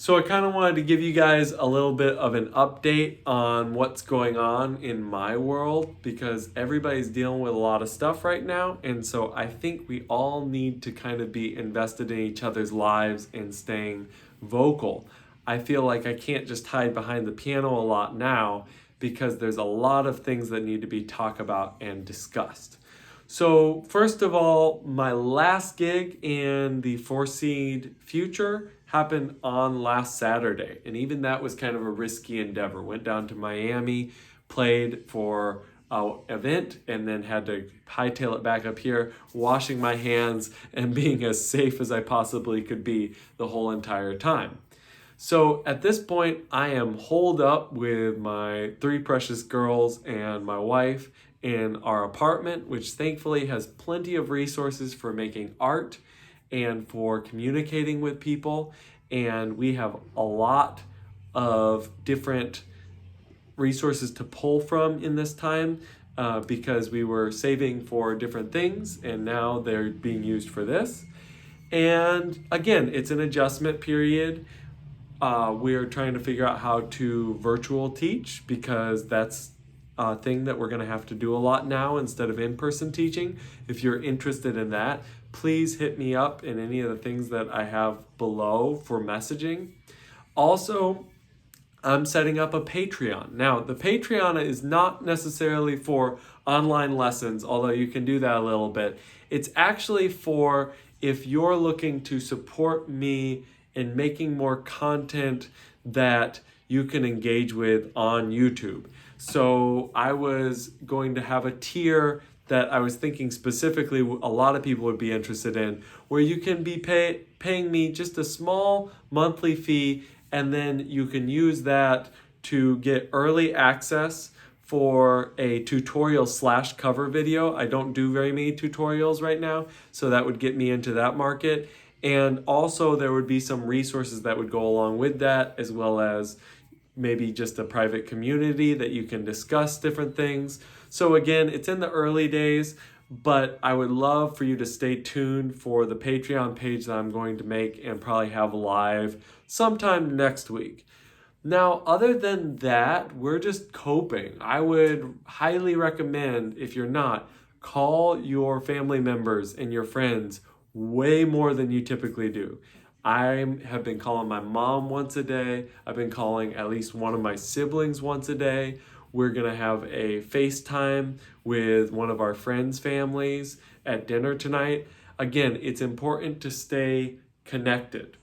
So I kind of wanted to give you guys a little bit of an update on what's going on in my world because everybody's dealing with a lot of stuff right now. And so I think we all need to kind of be invested in each other's lives and staying vocal. I feel like I can't just hide behind the piano a lot now because there's a lot of things that need to be talked about and discussed. So, first of all, my last gig in the Four Seed Future happened on last Saturday. And even that was kind of a risky endeavor. Went down to Miami, played for an event, and then had to hightail it back up here, washing my hands and being as safe as I possibly could be the whole entire time. So at this point, I am holed up with my three precious girls and my wife in our apartment, which thankfully has plenty of resources for making art and for communicating with people. And we have a lot of different resources to pull from in this time because we were saving for different things and now they're being used for this. And again, it's an adjustment period. We're trying to figure out how to virtual teach because that's a thing that we're going to have to do a lot now instead of in-person teaching. If you're interested in that, please hit me up in any of the things that I have below for messaging. Also, I'm setting up a Patreon. Now, the Patreon is not necessarily for online lessons, although you can do that a little bit. It's actually for if you're looking to support me in making more content that you can engage with on YouTube. So I was going to have a tier that I was thinking specifically a lot of people would be interested in, where you can be paying me just a small monthly fee, and then you can use that to get early access for a tutorial / cover video. I don't do very many tutorials right now, so that would get me into that market. And also there would be some resources that would go along with that, as well as maybe just a private community that you can discuss different things. So again, it's in the early days, but I would love for you to stay tuned for the Patreon page that I'm going to make and probably have live sometime next week. Now, other than that, we're just coping. I would highly recommend, if you're not, call your family members and your friends way more than you typically do. I have been calling my mom once a day. I've been calling at least one of my siblings once a day. We're going to have a FaceTime with one of our friends' families at dinner tonight. Again, it's important to stay connected.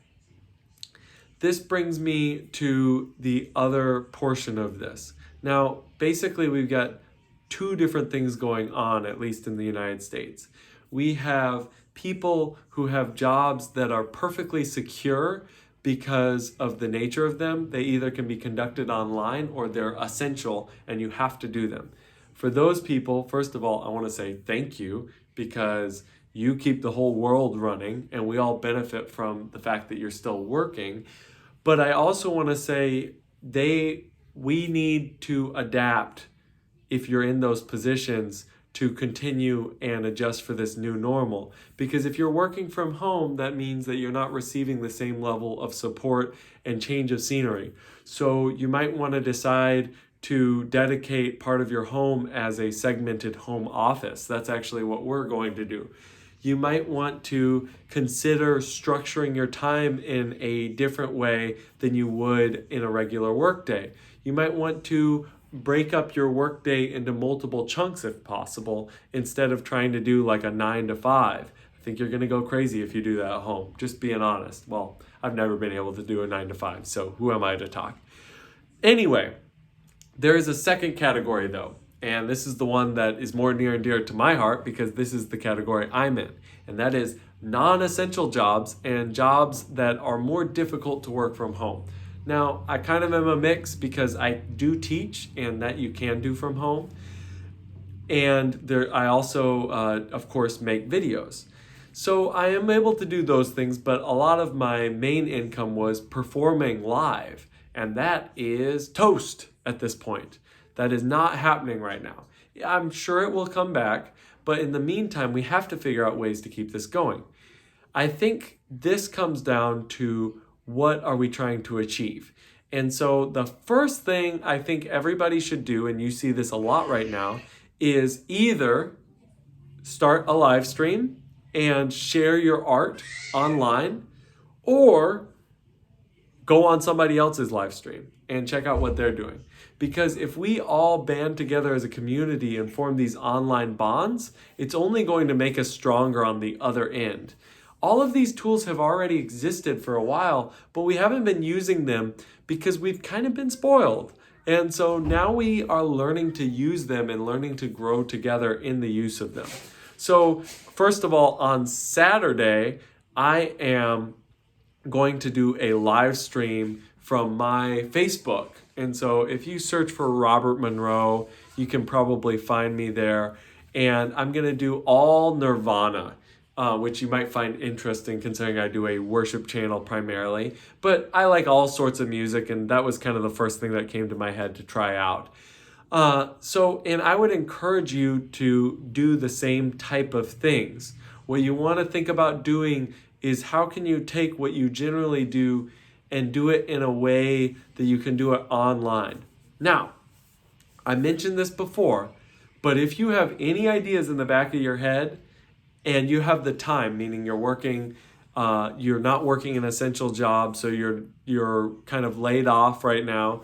This brings me to the other portion of this. Now, basically, we've got two different things going on, at least in the United States. We have people who have jobs that are perfectly secure because of the nature of them. They either can be conducted online or they're essential and you have to do them. For those people, first of all, I want to say thank you because you keep the whole world running and we all benefit from the fact that you're still working. But I also want to say we need to adapt if you're in those positions to continue and adjust for this new normal. Because if you're working from home, that means that you're not receiving the same level of support and change of scenery. So you might want to decide to dedicate part of your home as a segmented home office. That's actually what we're going to do. You might want to consider structuring your time in a different way than you would in a regular workday. You might want to break up your workday into multiple chunks if possible, instead of trying to do like a 9 to 5. I think you're going to go crazy if you do that at home, just being honest. Well, I've never been able to do a 9 to 5, so who am I to talk? Anyway, there is a second category though, and this is the one that is more near and dear to my heart because this is the category I'm in, and that is non-essential jobs and jobs that are more difficult to work from home. Now, I kind of am a mix because I do teach and that you can do from home. And I also, of course, make videos. So I am able to do those things, but a lot of my main income was performing live. And that is toast at this point. That is not happening right now. I'm sure it will come back, but in the meantime, we have to figure out ways to keep this going. I think this comes down to what are we trying to achieve? And so the first thing I think everybody should do, and you see this a lot right now, is either start a live stream and share your art online, or go on somebody else's live stream and check out what they're doing. Because if we all band together as a community and form these online bonds, it's only going to make us stronger on the other end. All of these tools have already existed for a while, but we haven't been using them because we've kind of been spoiled. And so now we are learning to use them and learning to grow together in the use of them. So first of all, on Saturday, I am going to do a live stream from my Facebook. And so if you search for Robert Monroe, you can probably find me there. And I'm going to do all Nirvana, which you might find interesting considering I do a worship channel primarily. But I like all sorts of music, and that was kind of the first thing that came to my head to try out. And I would encourage you to do the same type of things. What you want to think about doing is how can you take what you generally do and do it in a way that you can do it online. Now, I mentioned this before, but if you have any ideas in the back of your head and you have the time, meaning you're not working an essential job, so you're kind of laid off right now,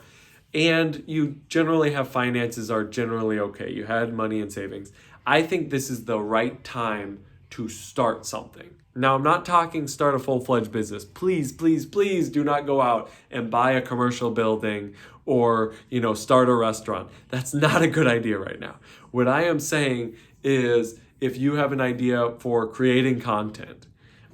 and you generally have finances are generally okay, you had money in savings, I think this is the right time to start something. Now, I'm not talking start a full-fledged business. Please, please, please do not go out and buy a commercial building or, start a restaurant. That's not a good idea right now. What I am saying is if you have an idea for creating content,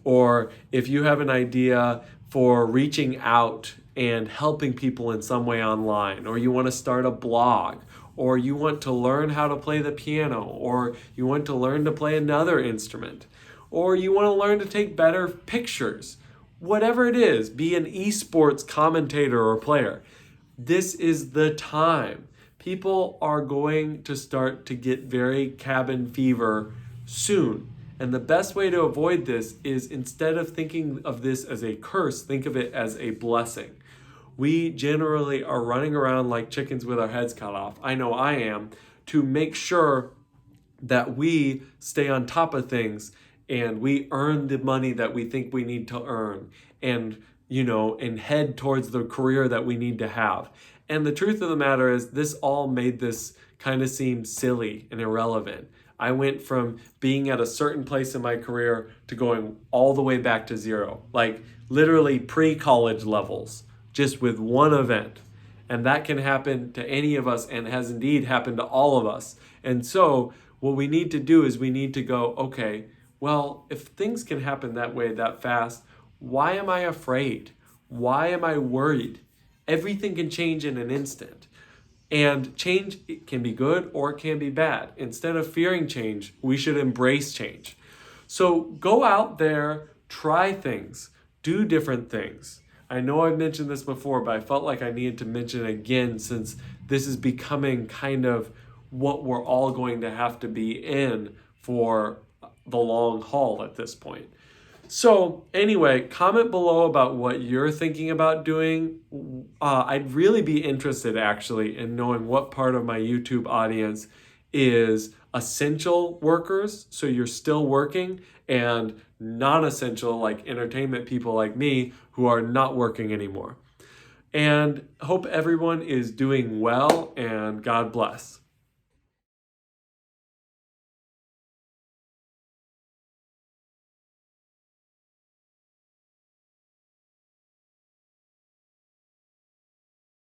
or if you have an idea for reaching out and helping people in some way online, or you want to start a blog, or you want to learn how to play the piano, or you want to learn to play another instrument, or you want to learn to take better pictures, whatever it is, be an esports commentator or player, this is the time. People are going to start to get very cabin fever soon. And the best way to avoid this is, instead of thinking of this as a curse, think of it as a blessing. We generally are running around like chickens with our heads cut off. I know I am, to make sure that we stay on top of things and we earn the money that we think we need to earn, and head towards the career that we need to have. And the truth of the matter is, this all made this kind of seem silly and irrelevant. I went from being at a certain place in my career to going all the way back to zero, like literally pre-college levels, just with one event. And that can happen to any of us, and has indeed happened to all of us. And so what we need to do is we need to go, okay, well, if things can happen that way, that fast, why am I afraid? Why am I worried? Everything can change in an instant. And change, it can be good or it can be bad. Instead of fearing change, we should embrace change. So go out there, try things, do different things. I know I've mentioned this before, but I felt like I needed to mention it again, since this is becoming kind of what we're all going to have to be in for the long haul at this point. So anyway, comment below about what you're thinking about doing. I'd really be interested actually in knowing what part of my YouTube audience is essential workers, so you're still working, and non-essential, like entertainment people like me who are not working anymore. And hope everyone is doing well, and God bless.